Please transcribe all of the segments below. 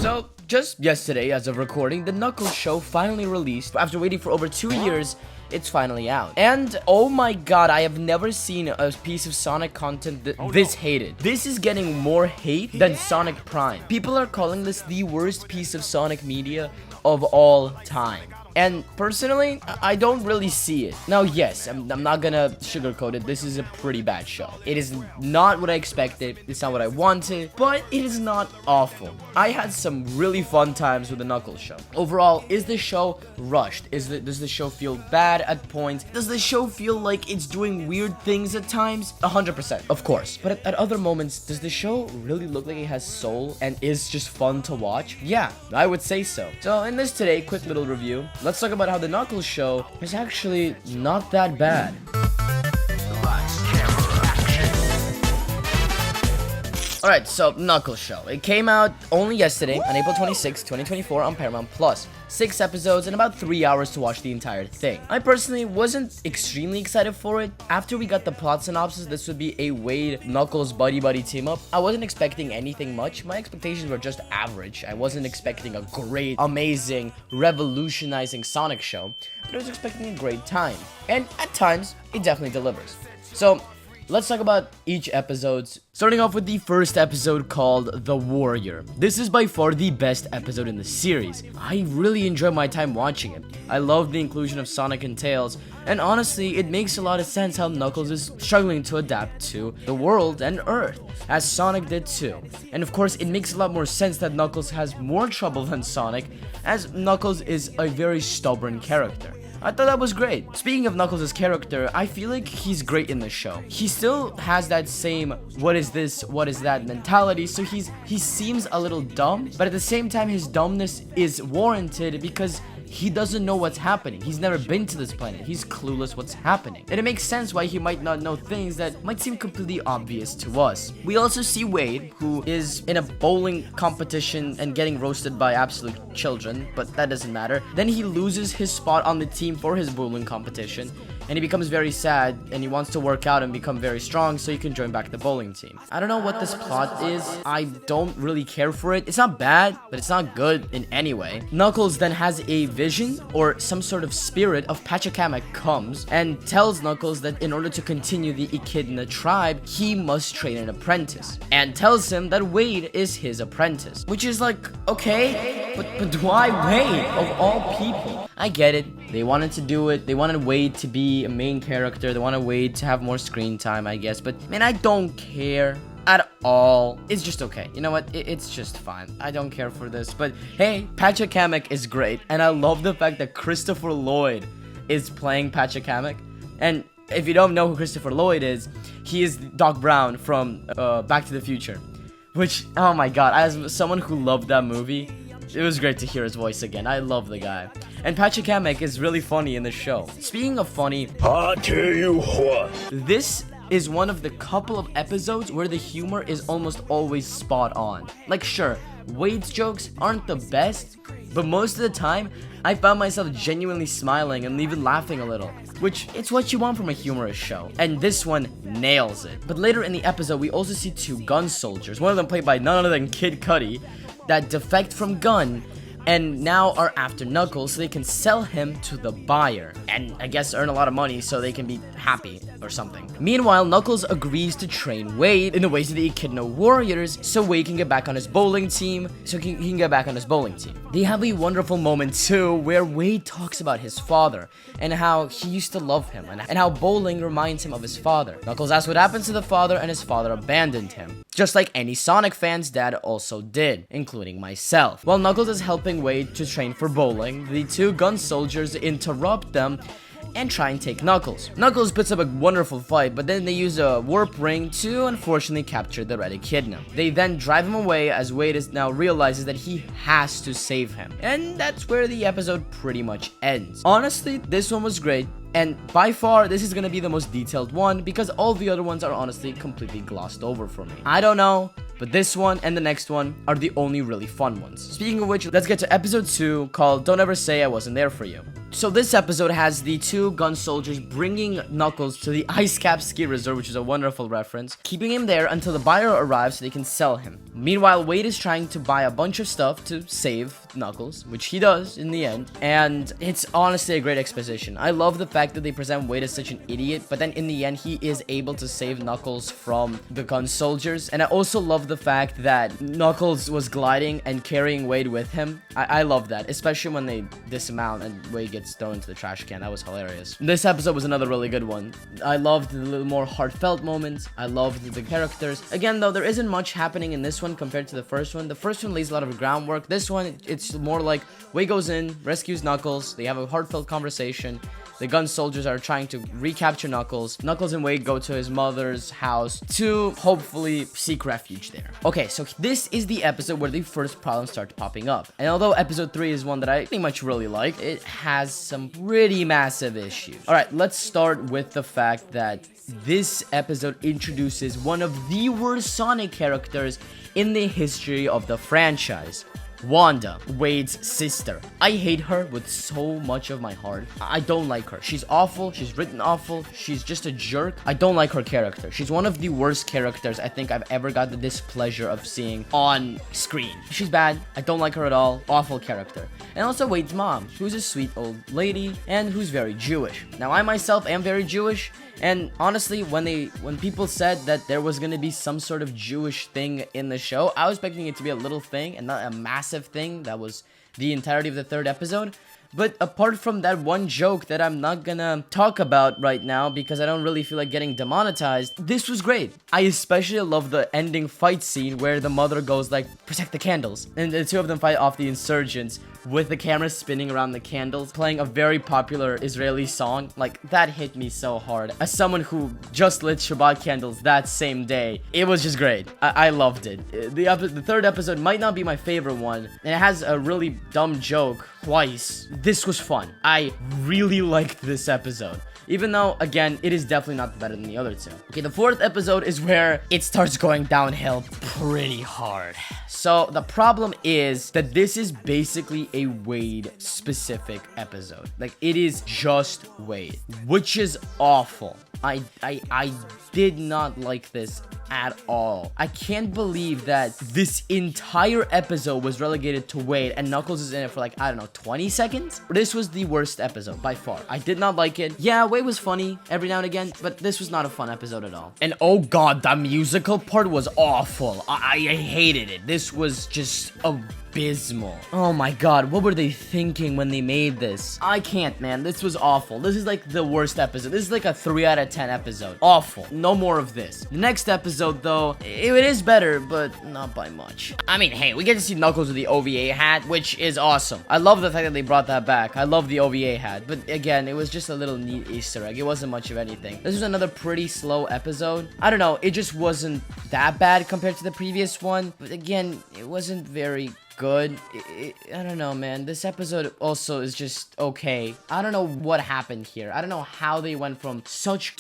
So, just yesterday, as of recording, the Knuckles show finally released. After waiting for over 2 years, it's finally out. And, oh my god, I have never seen a piece of Sonic content this hated. This is getting more hate than Sonic Prime. People are calling this the worst piece of Sonic media of all time. And personally, I don't really see it. Now, yes, I'm not gonna sugarcoat it. This is a pretty bad show. It is not what I expected. It's not what I wanted, but it is not awful. I had some really fun times with the Knuckles show. Overall, is the show rushed? Does the show feel bad at points? Does the show feel like it's doing weird things at times? 100%, of course. But at other moments, does the show really look like it has soul and is just fun to watch? Yeah, I would say so. So in this today, quick little review. Let's talk about how the Knuckles show is actually not that bad. Alright, so Knuckles show. It came out only yesterday on April 26, 2024 on Paramount Plus. 6 episodes and about 3 hours to watch the entire thing. I personally wasn't extremely excited for it. After we got the plot synopsis, this would be a Wade Knuckles buddy team up. I wasn't expecting anything much. My expectations were just average. I wasn't expecting a great, amazing, revolutionizing Sonic show, but I was expecting a great time. And at times, it definitely delivers. So, let's talk about each episode, starting off with the first episode called The Warrior. This is by far the best episode in the series. I really enjoy my time watching it. I love the inclusion of Sonic and Tails, and honestly, it makes a lot of sense how Knuckles is struggling to adapt to the world and Earth, as Sonic did too. And of course, it makes a lot more sense that Knuckles has more trouble than Sonic, as Knuckles is a very stubborn character. I thought that was great. Speaking of Knuckles' character, I feel like he's great in the show. He still has that same what is this, what is that mentality, so he seems a little dumb, but at the same time his dumbness is warranted because he doesn't know what's happening. He's never been to this planet. He's clueless what's happening. And it makes sense why he might not know things that might seem completely obvious to us. We also see Wade, who is in a bowling competition and getting roasted by absolute children, but that doesn't matter. Then he loses his spot on the team for his bowling competition, and he becomes very sad, and he wants to work out and become very strong so he can join back the bowling team. I don't know what this plot is. I don't really care for it. It's not bad, but it's not good in any way. Knuckles then has a vision, or some sort of spirit of Pachacamac comes and tells Knuckles that in order to continue the Echidna tribe, he must train an apprentice, and tells him that Wade is his apprentice, which is like, okay, but why Wade of all people? I get it. They wanted to do it. They wanted Wade to be a main character. They wanted Wade to have more screen time, I guess. But man, I don't care at all. It's just okay. You know what? It's just fine. I don't care for this. But hey, Pachacamac is great. And I love the fact that Christopher Lloyd is playing Pachacamac. And if you don't know who Christopher Lloyd is, he is Doc Brown from Back to the Future. Which, oh my god, as someone who loved that movie, it was great to hear his voice again. I love the guy. And Pachacamac is really funny in the show. Speaking of funny, I tell you what. This is one of the couple of episodes where the humor is almost always spot on. Like, sure, Wade's jokes aren't the best, but most of the time, I found myself genuinely smiling and even laughing a little, which it's what you want from a humorous show. And this one nails it. But later in the episode, we also see 2 gun soldiers, one of them played by none other than Kid Cudi, that defect from Gun and now are after Knuckles so they can sell him to the buyer and I guess earn a lot of money so they can be happy or something. Meanwhile, Knuckles agrees to train Wade in the ways of the Echidna Warriors so Wade can get back on his bowling team, They have a wonderful moment too where Wade talks about his father and how he used to love him and how bowling reminds him of his father. Knuckles asks what happened to the father and his father abandoned him, just like any Sonic fan's dad also did, including myself. While Knuckles is helping Wade to train for bowling, the 2 gun soldiers interrupt them and try and take Knuckles. Knuckles puts up a wonderful fight, but then they use a warp ring to unfortunately capture the Red Echidna. They then drive him away as Wade now realizes that he has to save him. And that's where the episode pretty much ends. Honestly, this one was great. And by far, this is gonna be the most detailed one because all the other ones are honestly completely glossed over for me. I don't know, but this one and the next one are the only really fun ones. Speaking of which, let's get to episode 2 called Don't Ever Say I Wasn't There For You. So this episode has the two gun soldiers bringing Knuckles to the Ice Cap Ski Resort, which is a wonderful reference, keeping him there until the buyer arrives so they can sell him. Meanwhile, Wade is trying to buy a bunch of stuff to save Knuckles, which he does in the end, and it's honestly a great exposition. I love the fact that they present Wade as such an idiot, but then in the end, he is able to save Knuckles from the gun soldiers, and I also love the fact that Knuckles was gliding and carrying Wade with him. I love that, especially when they dismount and Wade gets thrown into the trash can. That was hilarious. This episode was another really good one. I loved the little more heartfelt moments. I loved the characters. Again, though, there isn't much happening in this one compared to the first one. The first one lays a lot of groundwork. This one, it's more like Wade goes in, rescues Knuckles. They have a heartfelt conversation. The gun soldiers are trying to recapture Knuckles. Knuckles and Wade go to his mother's house to hopefully seek refuge there. Okay, so this is the episode where the first problems start popping up. And although episode 3 is one that I pretty much really like, it has some pretty massive issues. Alright, let's start with the fact that this episode introduces one of the worst Sonic characters in the history of the franchise. Wanda, Wade's sister. I hate her with so much of my heart. I don't like her. She's awful. She's written awful. She's just a jerk. I don't like her character. She's one of the worst characters I think I've ever got the displeasure of seeing on screen. She's bad. I don't like her at all. Awful character. And also Wade's mom, who's a sweet old lady and who's very Jewish. Now, I myself am very Jewish. And honestly, when people said that there was gonna be some sort of Jewish thing in the show, I was expecting it to be a little thing and not a massive thing that was the entirety of the third episode. But apart from that one joke that I'm not gonna talk about right now because I don't really feel like getting demonetized, this was great. I especially love the ending fight scene where the mother goes like, protect the candles. And the two of them fight off the insurgents with the camera spinning around the candles, playing a very popular Israeli song. Like, that hit me so hard. As someone who just lit Shabbat candles that same day, it was just great. I loved it. The third episode might not be my favorite one, and it has a really dumb joke twice. This was fun. I really liked this episode. Even though, again, it is definitely not better than the other two. Okay, the fourth episode is where it starts going downhill pretty hard. So, the problem is that this is basically a Wade-specific episode. Like, it is just Wade, which is awful. I did not like this at all. I can't believe that this entire episode was relegated to Wade and Knuckles is in it for like, I don't know, 20 seconds? This was the worst episode by far. I did not like it. Yeah, Wade was funny every now and again, but this was not a fun episode at all. And oh god, the musical part was awful. I hated it. This was just abysmal. Oh my god, what were they thinking when they made this? I can't, man. This was awful. This is like the worst episode. This is like a 3 out of 10 episode. Awful. No more of this. The next episode, though, it is better, but not by much. I mean, hey, we get to see Knuckles with the OVA hat, which is awesome. I love the fact that they brought that back. I love the OVA hat, but again, it was just a little neat Easter egg. It wasn't much of anything. This was another pretty slow episode. I don't know, it just wasn't that bad compared to the previous one, but again, it wasn't very good. I don't know, man. This episode also is just okay. I don't know what happened here. I don't know how they went from such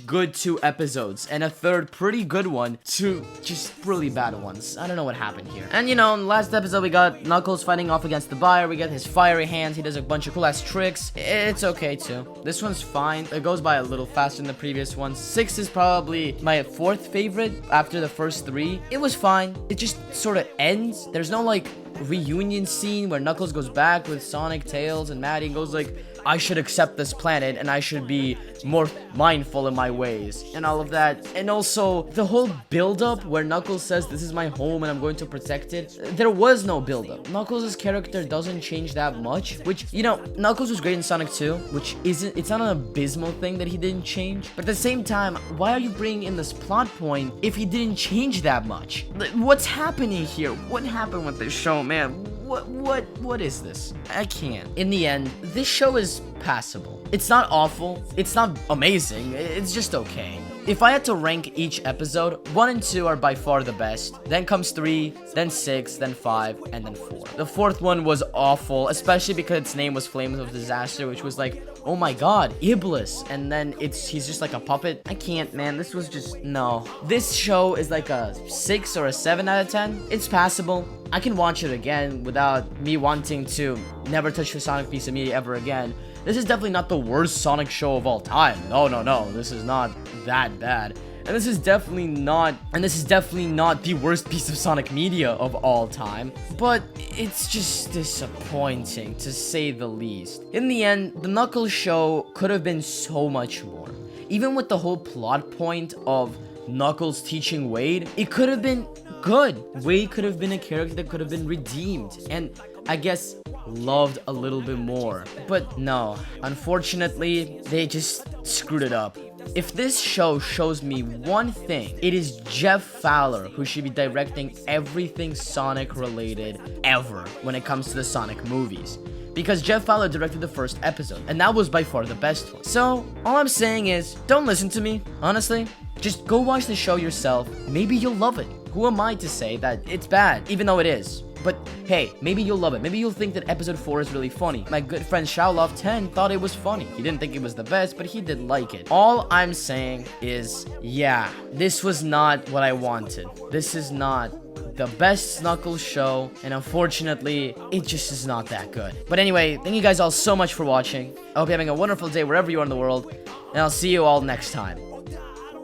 good 2 episodes and a third pretty good one to just really bad ones. I don't know what happened here. And you know, in the last episode we got Knuckles fighting off against the buyer. We get his fiery hands. He does a bunch of cool ass tricks. It's okay too. This one's fine. It goes by a little faster than the previous one. 6 is probably my 4th favorite after the first 3. It was fine. It just sort of ends. There's no like reunion scene where Knuckles goes back with Sonic, Tails, and Maddie and goes like, I should accept this planet and I should be more mindful in my ways and all of that. And also the whole build-up where Knuckles says this is my home and I'm going to protect it. There was no build-up. Knuckles' character doesn't change that much, which, you know, Knuckles was great in Sonic 2, which it's not an abysmal thing that he didn't change. But at the same time, why are you bringing in this plot point if he didn't change that much? What's happening here? What happened with this show, man? What is this? I can't. In the end, this show is passable. It's not awful. It's not amazing. It's just okay. if I had to rank each episode, 1 and 2 are by far the best. Then comes 3, then 6, then 5, and then 4. The 4th one was awful, especially because its name was Flames of Disaster, which was like, oh my god, Iblis. And then he's just like a puppet. I can't, man. This was just, no. This show is like a 6 or a 7 out of 10. It's passable. I can watch it again without me wanting to never touch a Sonic piece of media ever again. This is definitely not the worst Sonic show of all time. No, no, no. This is not that bad. And this is definitely not the worst piece of Sonic media of all time. But it's just disappointing, to say the least. In the end, the Knuckles show could have been so much more. Even with the whole plot point of Knuckles teaching Wade, it could have been good. Wade could have been a character that could have been redeemed and, I guess, loved a little bit more. But no, unfortunately, they just screwed it up. If this show shows me one thing, it is Jeff Fowler who should be directing everything Sonic related ever when it comes to the Sonic movies. Because Jeff Fowler directed the first episode, and that was by far the best one. So, all I'm saying is, don't listen to me, honestly. Just go watch the show yourself. Maybe you'll love it. Who am I to say that it's bad, even though it is? But hey, maybe you'll love it. Maybe you'll think that episode 4 is really funny. My good friend Shaolov10 thought it was funny. He didn't think it was the best, but he did like it. All I'm saying is, yeah, this was not what I wanted. This is not the best Knuckles show, and unfortunately, it just is not that good. But anyway, thank you guys all so much for watching. I hope you're having a wonderful day wherever you are in the world, and I'll see you all next time.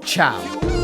Ciao.